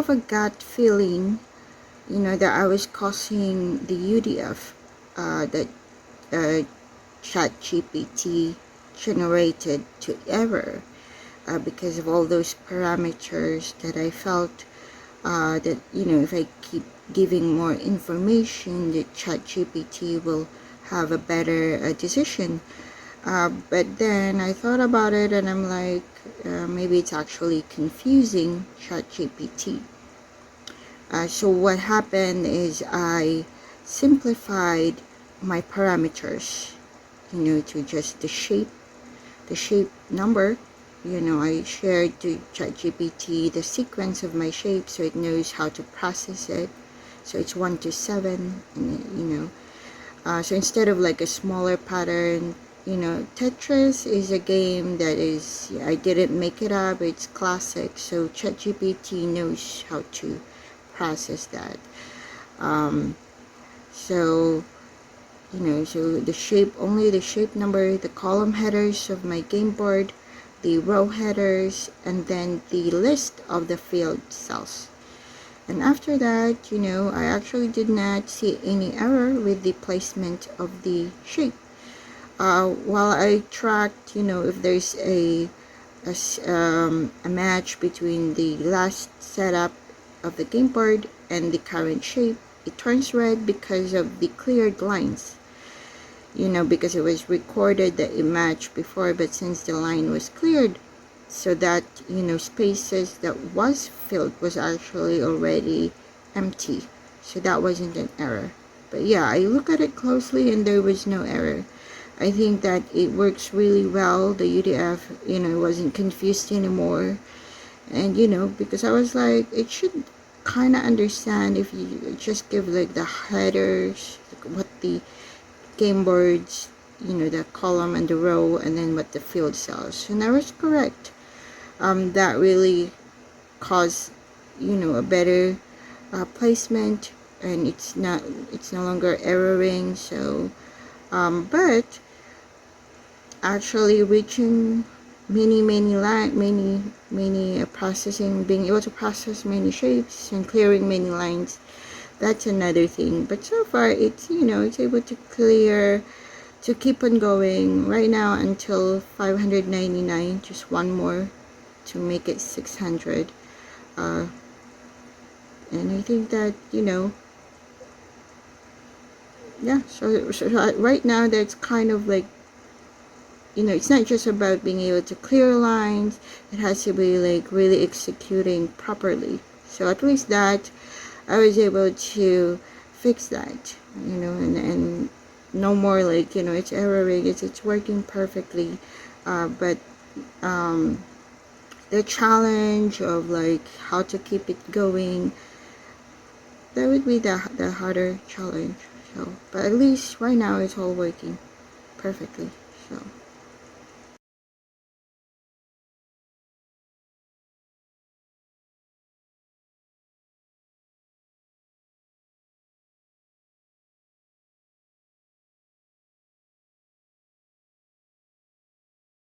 have a gut feeling, that I was causing the UDF that ChatGPT generated to error because of all those parameters that I felt that if I keep giving more information, that ChatGPT will have a better decision. But then I thought about it and I'm like, maybe it's actually confusing ChatGPT. So what happened is I simplified my parameters, to just the shape number. I shared to ChatGPT the sequence of my shape so it knows how to process it. So it's 1 to 7, and so instead of like a smaller pattern, Tetris is a game that is, I didn't make it up, it's classic, so ChatGPT knows how to process that. So so the shape, only the shape number, the column headers of my game board, the row headers, and then the list of the field cells. And after that, I actually did not see any error with the placement of the shape. While I tracked, if there's a match between the last setup of the game board and the current shape, it turns red because of the cleared lines. Because it was recorded that it matched before, but since the line was cleared, so that spaces that was filled was actually already empty, so that wasn't an error. But yeah, I look at it closely and there was no error. I think that it works really well. The UDF, wasn't confused anymore. And because I was like, it should kind of understand if you just give like the headers, what the game boards, the column and the row, and then what the field cells. And I was correct. That really caused a better placement, and it's no longer erroring. So but actually reaching many processing, being able to process many shapes and clearing many lines, that's another thing. But so far it's it's able to clear, to keep on going right now until 599, just one more to make it 600. And I think that yeah, so right now that's kind of like, it's not just about being able to clear lines, it has to be like really executing properly. So at least that I was able to fix that, and no more like, it's erroring, it's working perfectly. But the challenge of like how to keep it going, that would be the harder challenge. So but at least right now it's all working perfectly. So